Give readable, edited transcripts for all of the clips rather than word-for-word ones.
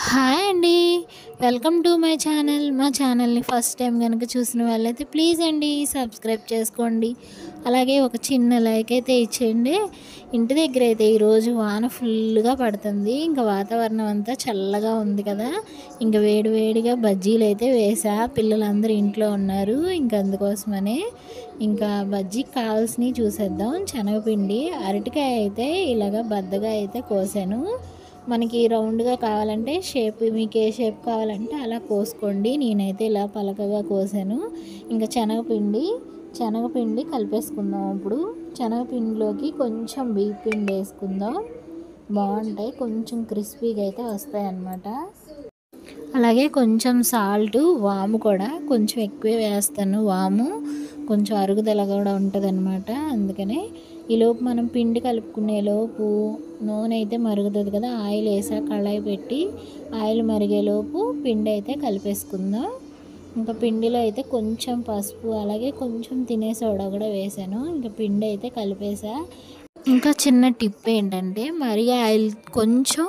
Hi అండి. Welcome to my channel. మా ఛానల్ని ఫస్ట్ టైం కనుక చూసిన వాళ్ళైతే ప్లీజ్ అండి సబ్స్క్రైబ్ చేసుకోండి. అలాగే ఒక చిన్న లైక్ అయితే ఇచ్చేయండి. ఇంటి దగ్గర అయితే ఈరోజు వాన ఫుల్గా పడుతుంది. ఇంకా వాతావరణం అంతా చల్లగా ఉంది కదా. ఇంకా వేడి వేడిగా బజ్జీలు అయితే వేసా. పిల్లలందరూ ఇంట్లో ఉన్నారు. ఇంకా అందుకోసమనే ఇంకా బజ్జీకి కావాల్సినవి చూసేద్దాం. శనగపిండి, అరటికాయ అయితే ఇలాగ బద్దగా అయితే కోసాను. మనకి రౌండ్గా కావాలంటే షేప్, మీకు ఏ షేప్ కావాలంటే అలా కోసుకోండి. నేనైతే ఇలా పలకగా కోసాను. ఇంకా శనగపిండి కలిపేసుకుందాం. ఇప్పుడు శనగపిండిలోకి కొంచెం బియ్య పిండి వేసుకుందాం. బాగుంటాయి, కొంచెం క్రిస్పీగా అయితే వస్తాయి అన్నమాట. అలాగే కొంచెం సాల్ట్, వాము కూడా కొంచెం ఎక్కువే వేస్తాను. వాము కొంచెం అరుగుదల కూడా ఉంటుంది అన్నమాట. అందుకనే ఈలోపు మనం పిండి కలుపుకునే లోపు నూనె అయితే మరుగుతుంది కదా. ఆయిల్ వేసా, కళాయి పెట్టి ఆయిల్ మరిగేలోపు పిండి అయితే కలిపేసుకుందాం. ఇంకా పిండిలో అయితే కొంచెం పసుపు, అలాగే కొంచెం తినే సోడా కూడా వేసాను. ఇంకా పిండి అయితే కలిపేసా. ఇంకా చిన్న టిప్ ఏంటంటే, మరి ఆయిల్ కొంచెం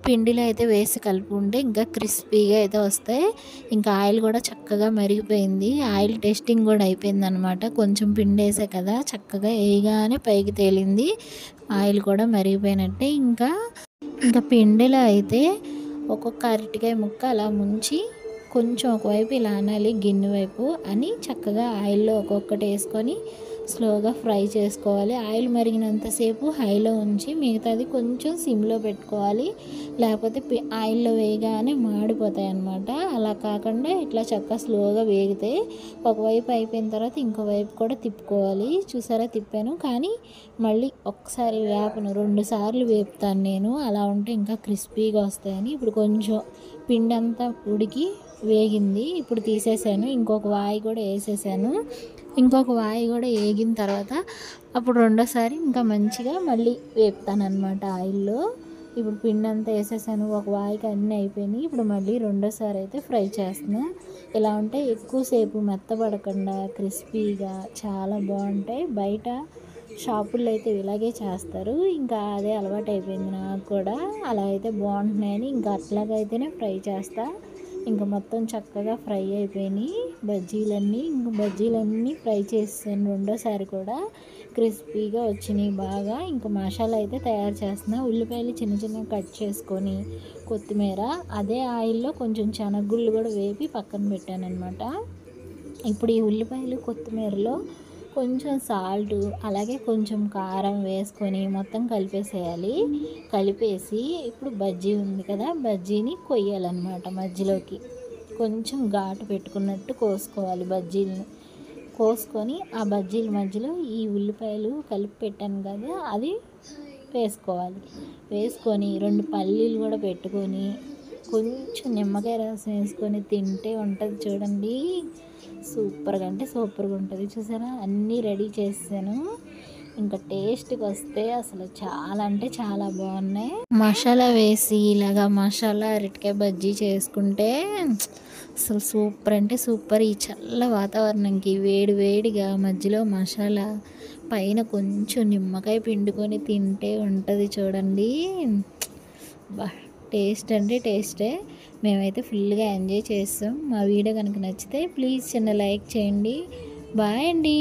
పిండిలో అయితే వేసి కలుపుకుంటే ఇంకా క్రిస్పీగా అయితే వస్తాయి. ఇంకా ఆయిల్ కూడా చక్కగా మరిగిపోయింది. ఆయిల్ టెస్టింగ్ కూడా అయిపోయింది అనమాట. కొంచెం పిండి వేసా కదా, చక్కగా వేయగానే పైకి తేలింది. ఆయిల్ కూడా మరిగిపోయినట్టే. ఇంకా పిండిలో అయితే ఒక్కొక్క అరటికాయ ముక్క అలా ముంచి కొంచెం ఒకవైపు ఇలా అనాలి, గిన్నె వైపు అని చక్కగా ఆయిల్లో ఒక్కొక్కటి వేసుకొని స్లోగా ఫ్రై చేసుకోవాలి. ఆయిల్ మరిగినంతసేపు హైలో ఉంచి మిగతాది కొంచెం సిమ్లో పెట్టుకోవాలి. లేకపోతే ఆయిల్లో వేయగానే మాడిపోతాయి అన్నమాట. అలా కాకుండా ఇట్లా చక్కగా స్లోగా వేగితే ఒకవైపు అయిపోయిన తర్వాత ఇంకో వైపు కూడా తిప్పుకోవాలి. చూసారా, తిప్పాను, కానీ మళ్ళీ ఒక్కసారి వేపను, 2 సార్లు వేపుతాను నేను. అలా ఉంటే ఇంకా క్రిస్పీగా వస్తాయని. ఇప్పుడు కొంచెం పిండి అంతా ఉడికి వేగింది. ఇప్పుడు తీసేసాను. ఇంకొక వాయి కూడా వేసేసాను. ఇంకొక వాయి కూడా వేగిన తర్వాత అప్పుడు రెండోసారి ఇంకా మంచిగా మళ్ళీ వేపుతాను అనమాట ఆయిల్లో. ఇప్పుడు పిండి అంతా వేసేసాను. ఒక వాయికి అన్నీ అయిపోయినాయి. ఇప్పుడు మళ్ళీ రెండోసారి అయితే ఫ్రై చేస్తున్నా. ఇలా ఉంటే ఎక్కువసేపు మెత్తబడకుండా క్రిస్పీగా చాలా బాగుంటాయి. బయట షాపుల్లో అయితే ఇలాగే చేస్తారు. ఇంకా అదే అలవాటు అయిపోయింది నాకు కూడా. అలా అయితే బాగుంటున్నాయని ఇంకా అట్లాగైతేనే ఫ్రై చేస్తా. ఇంకా మొత్తం చక్కగా ఫ్రై అయిపోయినాయి బజ్జీలన్నీ ఫ్రై చేసాను. రెండోసారి కూడా క్రిస్పీగా వచ్చినాయి బాగా. ఇంకా మసాలా అయితే తయారు చేస్తున్నా. ఉల్లిపాయలు చిన్న చిన్నగా కట్ చేసుకొని, కొత్తిమీర, అదే ఆయిల్లో కొంచెం శనగగుళ్ళు కూడా వేపి పక్కన పెట్టాను అనమాట. ఇప్పుడు ఈ ఉల్లిపాయలు, కొత్తిమీరలో కొంచెం సాల్ట్, అలాగే కొంచెం కారం వేసుకొని మొత్తం కలిపేసేయాలి. కలిపేసి ఇప్పుడు బజ్జీ ఉంది కదా, బజ్జీని కొయ్యాలన్నమాట. మధ్యలోకి కొంచెం ఘాటు పెట్టుకున్నట్టు కోసుకోవాలి బజ్జీలను. కోసుకొని ఆ బజ్జీల మధ్యలో ఈ ఉల్లిపాయలు కలిపి పెట్టాను కదా, అది వేసుకోవాలి. వేసుకొని 2 పల్లీలు కూడా పెట్టుకొని కొంచెం నిమ్మకాయ రసం వేసుకొని తింటే ఉంటుంది చూడండి, సూపర్గా అంటే సూపర్గా ఉంటుంది. చూసారా, అన్నీ రెడీ చేసాను. ఇంకా టేస్ట్కి వస్తే అసలు చాలా అంటే చాలా బాగున్నాయి. మసాలా వేసి ఇలాగా మసాలా అరటికాయ బజ్జీ చేసుకుంటే అసలు సూపర్ అంటే సూపర్. ఈ చల్ల వాతావరణంకి వేడి వేడిగా మధ్యలో మసాలా, పైన కొంచెం నిమ్మకాయ పిండుకొని తింటే ఉంటుంది చూడండి. బా, టేస్ట్ అంటే టేస్టే. మేమైతే ఫుల్గా ఎంజాయ్ చేస్తాం. మా వీడియో కనుక నచ్చితే ప్లీజ్ చిన్న లైక్ చేయండి. బాయ్ అండి.